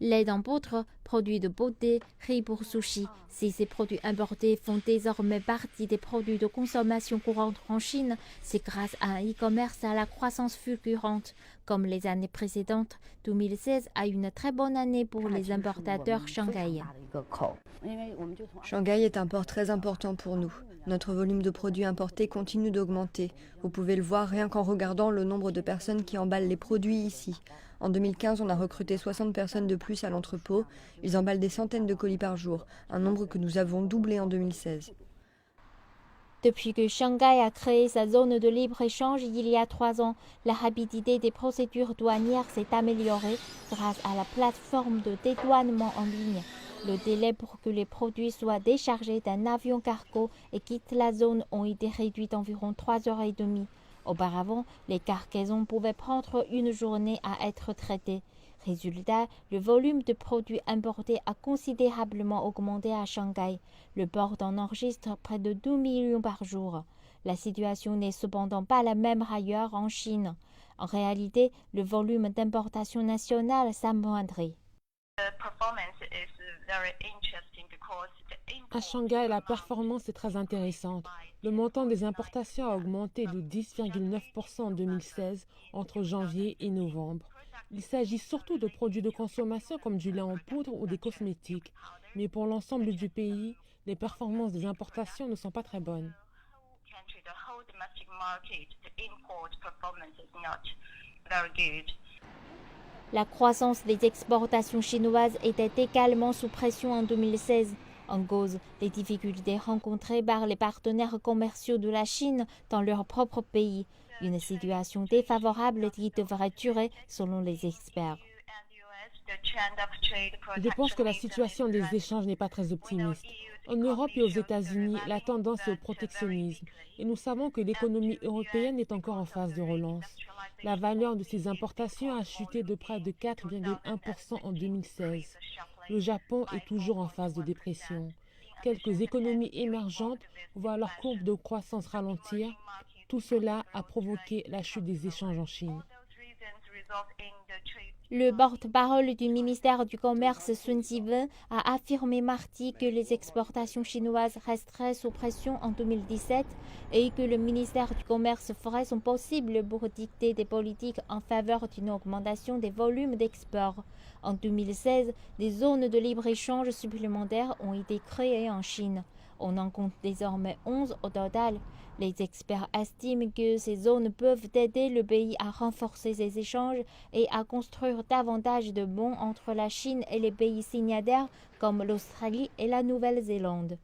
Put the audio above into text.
lait en poudre, produits de beauté, riz pour sushi. Si ces produits importés font désormais partie des produits de consommation courante en Chine, c'est grâce à un e-commerce à la croissance fulgurante. Comme les années précédentes, 2016 a une très bonne année pour les importateurs Shanghai. Shanghai est un port très important pour nous. Notre volume de produits importés continue d'augmenter. Vous pouvez le voir rien qu'en regardant le nombre de personnes qui emballent les produits ici. En 2015, on a recruté 60 personnes de plus à l'entrepôt. Ils emballent des centaines de colis par jour, un nombre que nous avons doublé en 2016. Depuis que Shanghai a créé sa zone de libre-échange il y a 3 ans, la rapidité des procédures douanières s'est améliorée grâce à la plateforme de dédouanement en ligne. Le délai pour que les produits soient déchargés d'un avion cargo et quittent la zone ont été réduits d'environ 3h30. Auparavant, les cargaisons pouvaient prendre une journée à être traitées. Résultat, le volume de produits importés a considérablement augmenté à Shanghai. Le port en enregistre près de 2 millions par jour. La situation n'est cependant pas la même ailleurs en Chine. En réalité, le volume d'importation nationale s'amoindrit. À Shanghai, la performance est très intéressante. Le montant des importations a augmenté de 10,9% en 2016 entre janvier et novembre. Il s'agit surtout de produits de consommation comme du lait en poudre ou des cosmétiques. Mais pour l'ensemble du pays, les performances des importations ne sont pas très bonnes. La croissance des exportations chinoises était également sous pression en 2016. En cause, les difficultés rencontrées par les partenaires commerciaux de la Chine dans leur propre pays. Une situation défavorable qui devrait durer selon les experts. Je pense que la situation des échanges n'est pas très optimiste. En Europe et aux États-Unis, la tendance est au protectionnisme et nous savons que l'économie européenne est encore en phase de relance. La valeur de ces importations a chuté de près de 4,1% en 2016. Le Japon est toujours en phase de dépression. Quelques économies émergentes voient leur courbe de croissance ralentir. Tout cela a provoqué la chute des échanges en Chine. Le porte-parole du ministère du Commerce, Sun Jiwen, a affirmé mardi que les exportations chinoises resteraient sous pression en 2017 et que le ministère du Commerce ferait son possible pour dicter des politiques en faveur d'une augmentation des volumes d'export. En 2016, des zones de libre-échange supplémentaires ont été créées en Chine. On en compte désormais 11 au total. Les experts estiment que ces zones peuvent aider le pays à renforcer ses échanges et à construire davantage de ponts entre la Chine et les pays signataires comme l'Australie et la Nouvelle-Zélande.